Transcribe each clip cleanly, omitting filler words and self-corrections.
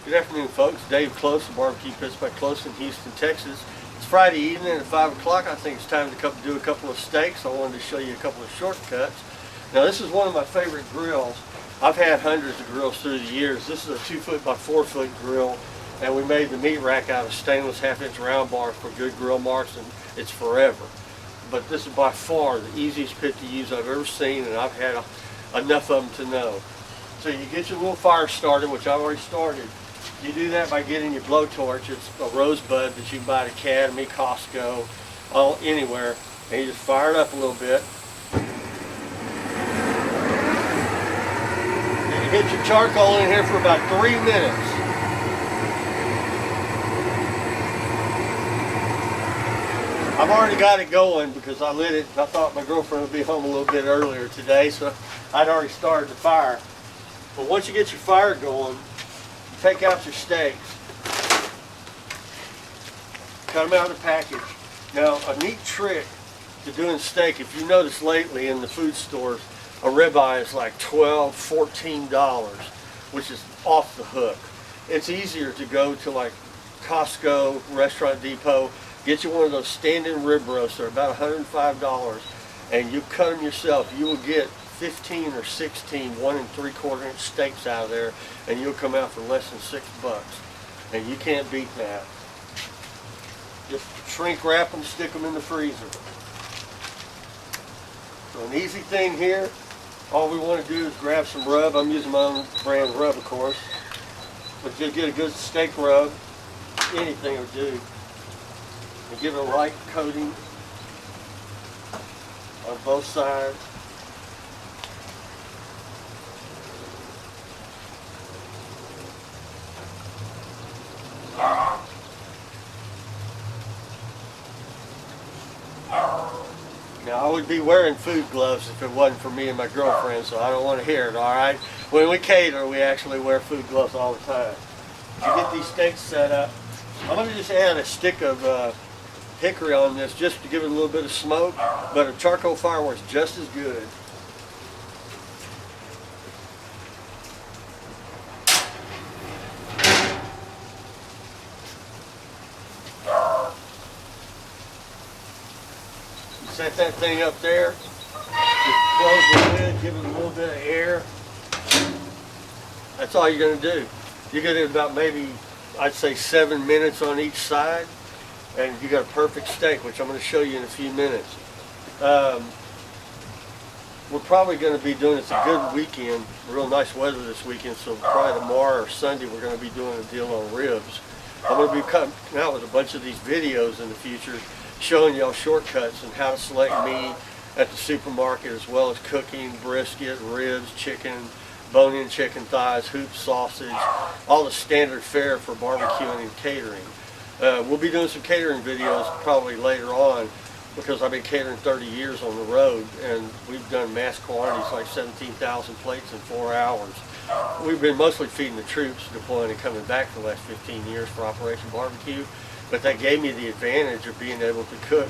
Good afternoon, folks. David Klose of Barbecue Pits by Klose in Houston, Texas. It's Friday evening at 5 o'clock. I think it's time to do a couple of steaks. I wanted to show you a couple of shortcuts. Now, this is one of my favorite grills. I've had hundreds of grills through the years. This is a 2-foot by 4-foot grill, and we made the meat rack out of stainless 1/2-inch round bar for good grill marks, and it's forever. But this is by far the easiest pit to use I've ever seen, and I've had enough of them to know. So you get your little fire started, which I've already started. You do that by getting your blowtorch. It's a rosebud that you can buy at Academy, Costco, anywhere, and you just fire it up a little bit. And you hit your charcoal in here for about 3 minutes. I've already got it going because I lit it. I thought my girlfriend would be home a little bit earlier today, so I'd already started the fire. But once you get your fire going, take out your steaks, cut them out of the package. Now, a neat trick to doing steak, if you notice lately in the food stores, a ribeye is like $12, $14, which is off the hook. It's easier to go to like Costco, Restaurant Depot, get you one of those standing rib roasts. They're about $105, and you cut them yourself. You will get 15 or 16 1 3/4 inch steaks out of there, and you'll come out for less than $6, and you can't beat that. Just shrink wrap them, stick them in the freezer. So an easy thing here, all we want to do is grab some rub. I'm using my own brand rub, of course, but just get a good steak rub, anything will do, and give it a light coating on both sides. Now, I would be wearing food gloves if it wasn't for me and my girlfriend, so I don't want to hear it, all right? When we cater, we actually wear food gloves all the time. To get these steaks set up, I'm going to just add a stick of hickory on this just to give it a little bit of smoke, but a charcoal fire works just as good. Set that thing up there, just close the lid, give it a little bit of air. That's all you're going to do. You're going to do about maybe, I'd say 7 minutes on each side, and you got a perfect steak, which I'm going to show you in a few minutes. We're probably going to be doing, it's a good weekend, real nice weather this weekend, so probably tomorrow or Sunday we're going to be doing a deal on ribs. I'm going to be coming out with a bunch of these videos in the future showing y'all shortcuts and how to select meat at the supermarket, as well as cooking brisket, ribs, chicken, bone-in chicken thighs, hoop sausage, all the standard fare for barbecuing and catering. We'll be doing some catering videos probably later on, because I've been catering 30 years on the road, and we've done mass quantities like 17,000 plates in 4 hours. We've been mostly feeding the troops, deploying and coming back for the last 15 years for Operation Barbecue. But that gave me the advantage of being able to cook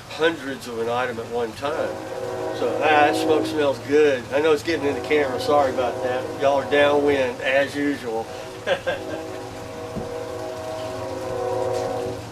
hundreds of an item at one time. So that smoke smells good. I know it's getting in the camera, sorry about that. Y'all are downwind as usual.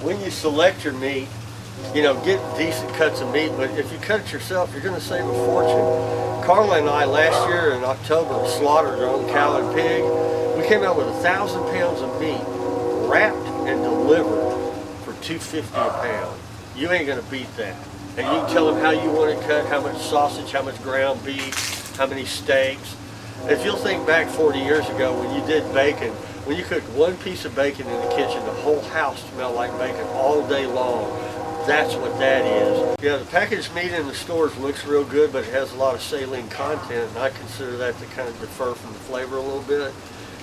When you select your meat, you know, get decent cuts of meat, but if you cut it yourself, you're going to save a fortune. Carla and I last year in October slaughtered our own cow and pig. We came out with 1,000 pounds of meat wrapped and delivered for $2.50 a pound. You ain't gonna beat that. And you can tell them how you want it cut, how much sausage, how much ground beef, how many steaks. If you'll think back 40 years ago when you did bacon, when you cooked one piece of bacon in the kitchen, the whole house smelled like bacon all day long. That's what that is. Yeah, the packaged meat in the stores looks real good, but it has a lot of saline content, and I consider that to kind of defer from the flavor a little bit.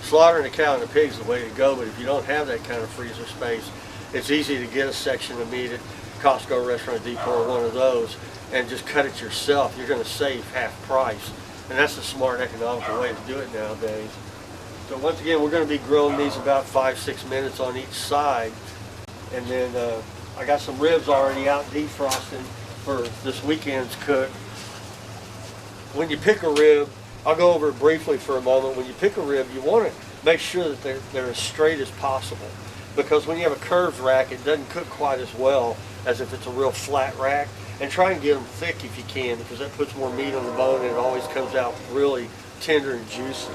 Slaughtering a cow and a pig is the way to go, but if you don't have that kind of freezer space, it's easy to get a section of meat at Costco, Restaurant Depot, or one of those, and just cut it yourself. You're going to save half price, and that's a smart, economical way to do it nowadays. So once again, we're going to be grilling these about 5-6 minutes on each side, and then I got some ribs already out defrosting for this weekend's cook. When you pick a rib, I'll go over it briefly for a moment. When you pick a rib, you want make sure that they're as straight as possible. Because when you have a curved rack, it doesn't cook quite as well as if it's a real flat rack. And try and get them thick if you can, because that puts more meat on the bone and it always comes out really tender and juicy.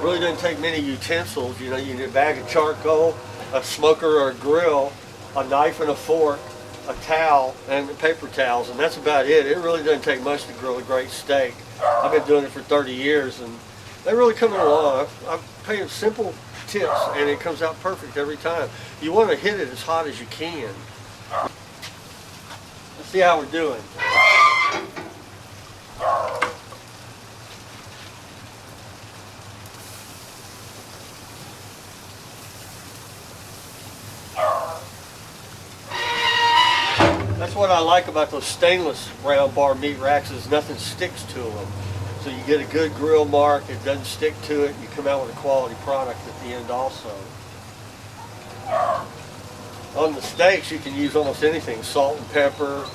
Really doesn't take many utensils. You know, you need a bag of charcoal, a smoker or a grill, a knife and a fork, a towel, and paper towels, and that's about it. It really doesn't take much to grill a great steak. I've been doing it for 30 years, and they're really coming along. I'm paying simple tips, and it comes out perfect every time. You want to hit it as hot as you can. Let's see how we're doing. That's what I like about those stainless round bar meat racks, is nothing sticks to them. So you get a good grill mark, it doesn't stick to it, you come out with a quality product at the end also. On the steaks, you can use almost anything, salt and pepper.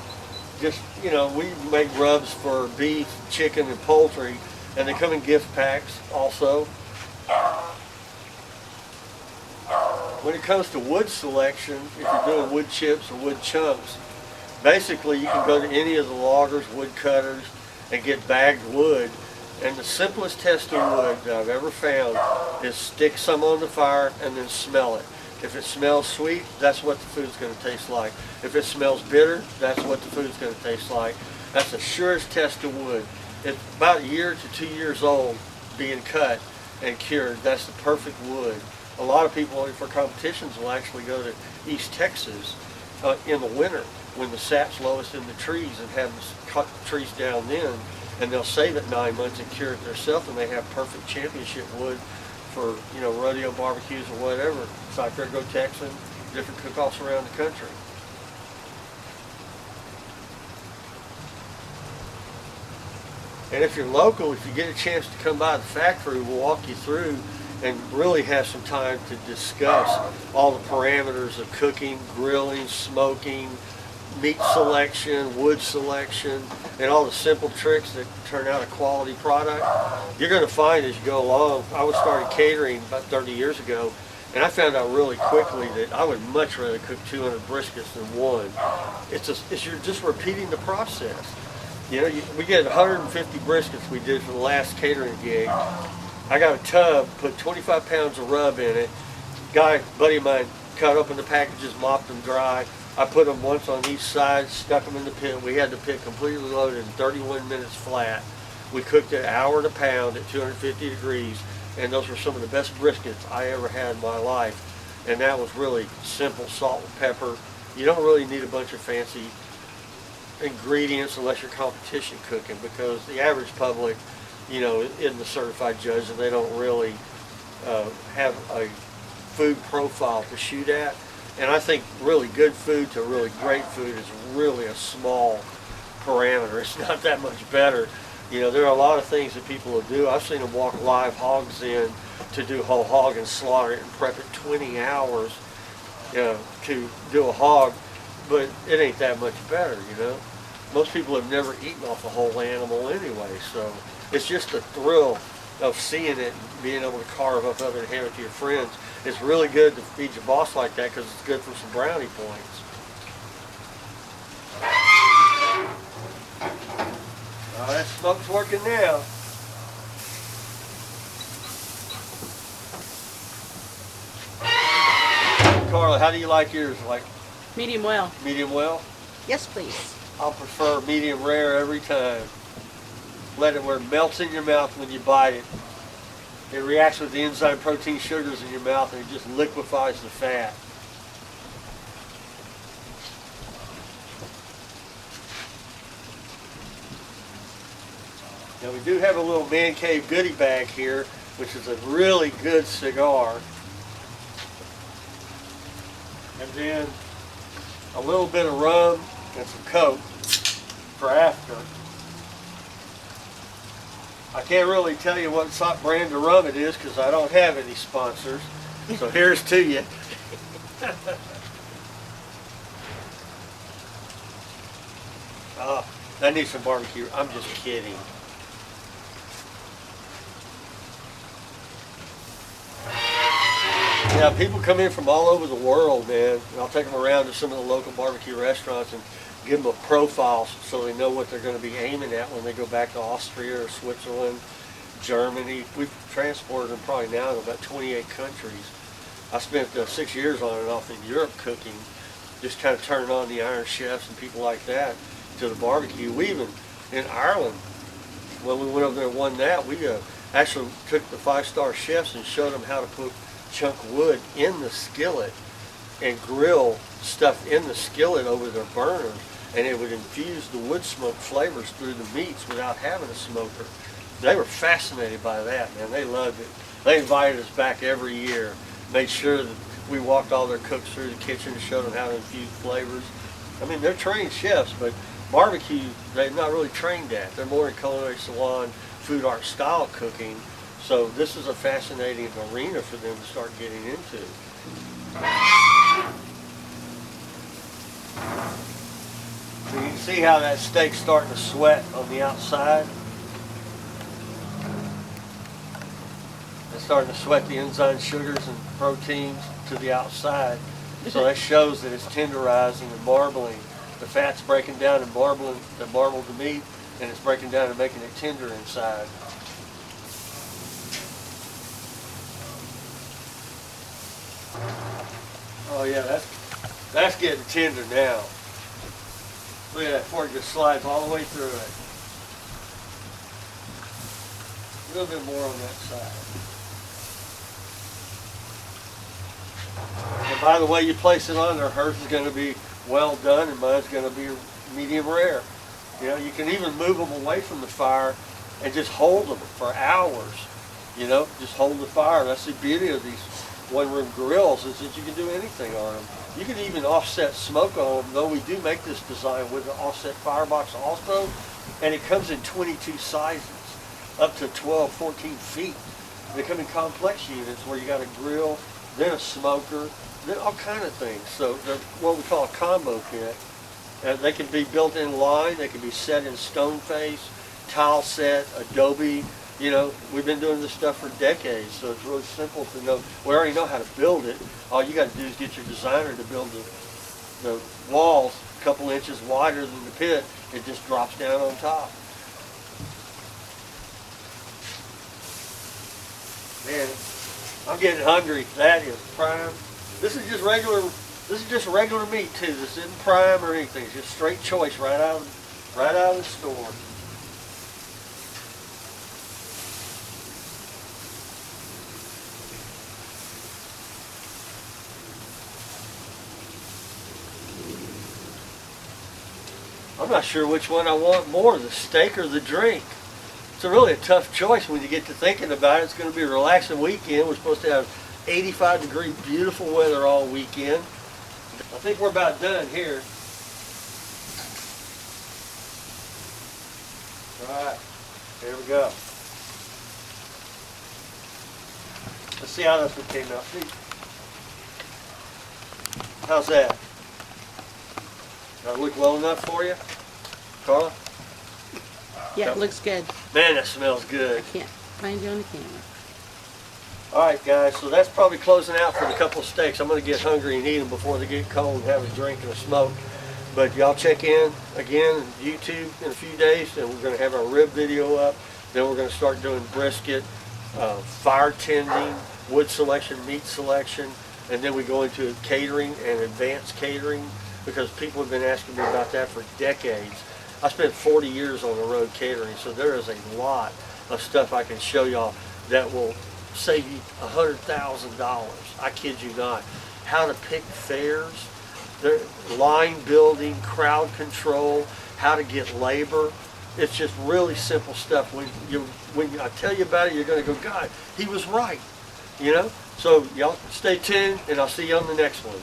Just, you know, we make rubs for beef, chicken, and poultry, and they come in gift packs also. When it comes to wood selection, if you're doing wood chips or wood chunks, basically you can go to any of the loggers, wood cutters, and get bagged wood. And the simplest test of wood that I've ever found is stick some on the fire and then smell it. If it smells sweet, that's what the food's going to taste like. If it smells bitter, that's what the food's going to taste like. That's the surest test of wood. It's about a year to 2 years old being cut and cured. That's the perfect wood. A lot of people for competitions will actually go to East Texas in the winter when the sap's lowest in the trees and have them cut the trees down then, and they'll save it 9 months and cure it themselves, and they have perfect championship wood for, you know, rodeo barbecues or whatever. Go Texan, different cook-offs around the country. And if you're local, if you get a chance to come by the factory, we'll walk you through and really have some time to discuss all the parameters of cooking, grilling, smoking, meat selection, wood selection, and all the simple tricks that turn out a quality product. You're going to find as you go along. I was started catering about 30 years ago, and I found out really quickly that I would much rather cook 200 briskets than one. You're just repeating the process. You know, we get 150 briskets we did for the last catering gig. I got a tub, put 25 pounds of rub in it. Buddy of mine, cut open the packages, mopped them dry. I put them once on each side, stuck them in the pit. We had the pit completely loaded in 31 minutes flat. We cooked it an hour to pound at 250 degrees, and those were some of the best briskets I ever had in my life. And that was really simple, salt and pepper. You don't really need a bunch of fancy ingredients unless you're competition cooking, because the average public, you know, isn't a certified judge, and they don't really have a food profile to shoot at. And I think really good food to really great food is really a small parameter. It's not that much better. You know, there are a lot of things that people will do. I've seen them walk live hogs in to do whole hog and slaughter it and prep it 20 hours, you know, to do a hog, but it ain't that much better, you know. Most people have never eaten off a whole animal anyway, so it's just the thrill of seeing it and being able to carve up of it and hand it to your friends. It's really good to feed your boss like that because it's good for some brownie points. That smoke's working now. Carla, how do you like yours? Like medium well. Medium well? Yes, please. I'll prefer medium rare every time. Let it where it melts in your mouth when you bite it. It reacts with the enzyme protein sugars in your mouth and it just liquefies the fat. Now we do have a little man cave goodie bag here, which is a really good cigar. And then a little bit of rum and some Coke for after. I can't really tell you what brand of rum it is because I don't have any sponsors. So here's to you. Oh, that needs some barbecue. I'm just kidding. Yeah, people come in from all over the world, man. And I'll take them around to some of the local barbecue restaurants and give them a profile so they know what they're going to be aiming at when they go back to Austria or Switzerland, Germany. We've transported them probably now to about 28 countries. I spent 6 years on and off in Europe cooking, just kind of turning on the Iron Chefs and people like that to the barbecue. We even, in Ireland, when we went over there and won that, we actually took the 5-star chefs and showed them how to put chunk wood in the skillet and grill stuff in the skillet over their burners, and it would infuse the wood smoke flavors through the meats without having a smoker. They were fascinated by that, man. They loved it. They invited us back every year, made sure that we walked all their cooks through the kitchen to show them how to infuse flavors. I mean, they're trained chefs, but barbecue, they're not really trained at. They're more in culinary salon, food art style cooking. So this is a fascinating arena for them to start getting into. So you can see how that steak's starting to sweat on the outside. It's starting to sweat the enzyme sugars and proteins to the outside. So that shows that it's tenderizing and marbling. The fat's breaking down and marbling the meat, and it's breaking down and making it tender inside. Oh yeah, that's getting tender now. Look at that fork just slides all the way through it. A little bit more on that side. And by the way you place it on there, hers is going to be well done and mine's going to be medium rare. You know, you can even move them away from the fire and just hold them for hours. You know, just hold the fire. That's the beauty of these one-room grills, is that you can do anything on them. You can even offset smoke on them, though we do make this design with an offset firebox also, and it comes in 22 sizes, up to 12, 14 feet. They come in complex units where you got a grill, then a smoker, then all kind of things. So they're what we call a combo kit. They can be built in line, they can be set in stone face, tile set, adobe. You know, we've been doing this stuff for decades, so it's really simple to know. We already know how to build it. All you got to do is get your designer to build the walls a couple inches wider than the pit. It just drops down on top. Man, I'm getting hungry. That is prime. This is just regular meat too. This isn't prime or anything. It's just straight choice right out of the store. I'm not sure which one I want more, the steak or the drink. It's really a tough choice when you get to thinking about it. It's going to be a relaxing weekend. We're supposed to have 85-degree beautiful weather all weekend. I think we're about done here. All right, here we go. Let's see how this one came out. See? How's that? Does it look well enough for you, Carla? Yeah, it looks good. Man, that smells good. I can't find you on the camera. All right, guys, so that's probably closing out for the couple of steaks. I'm going to get hungry and eat them before they get cold and have a drink and a smoke. But y'all check in again on YouTube in a few days, and we're going to have our rib video up. Then we're going to start doing brisket, fire tending, wood selection, meat selection, and then we go into catering and advanced catering, because people have been asking me about that for decades. I spent 40 years on the road catering, so there is a lot of stuff I can show y'all that will save you $100,000. I kid you not. How to pick fares, line building, crowd control, how to get labor. It's just really simple stuff. When I tell you about it, you're going to go, God, he was right. You know? So y'all stay tuned, and I'll see you on the next one.